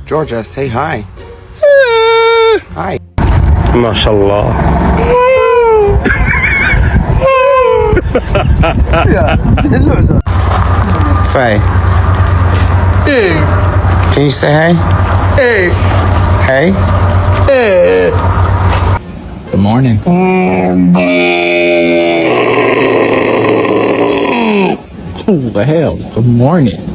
Georgia, say hi. Hi. Maşallah. Faye. Hey. Can you say hey? Hey. Hey? Hey. Good morning. Oh, the hell. Good morning.